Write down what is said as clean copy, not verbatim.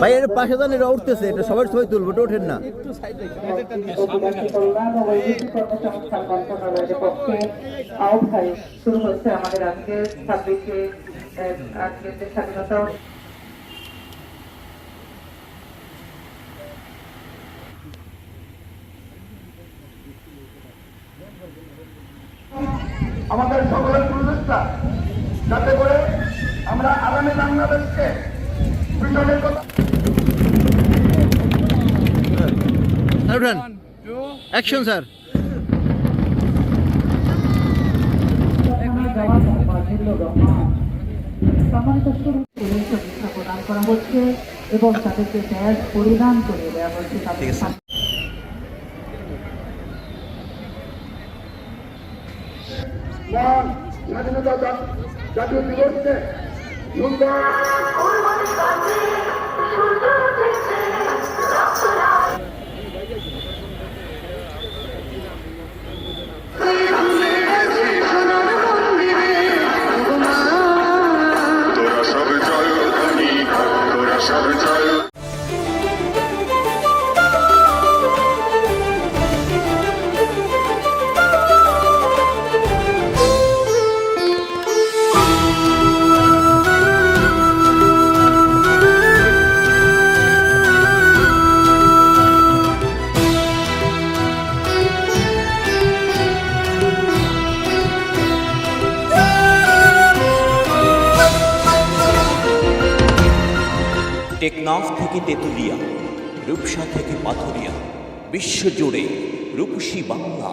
ভাই এর পাশে যান, এটা উঠতেছে, এটা সবার ছবি তুলবো, ওটা ওঠেন না। শুরু হচ্ছে আমাদের আজকে 26শে আজকে স্বাধীনতা। আমাদের সকলের প্রচেষ্টা যাতে করে আমরা আগামী বাংলাদেশকে পিছনের কথা। Action sir. সম্মানিত শুভেচ্ছা প্রদান করা হচ্ছে এবং তাদেরকে ব্যাজ পরিধান করে দেওয়া হচ্ছে। স্বাধীনতা জাতীয় দিবসে সুন্দর টেকনাফ থেকে তেঁতুলিয়া, রূপসা থেকে পাথুরিয়া, বিশ্বজুড়ে রূপসী বাংলা।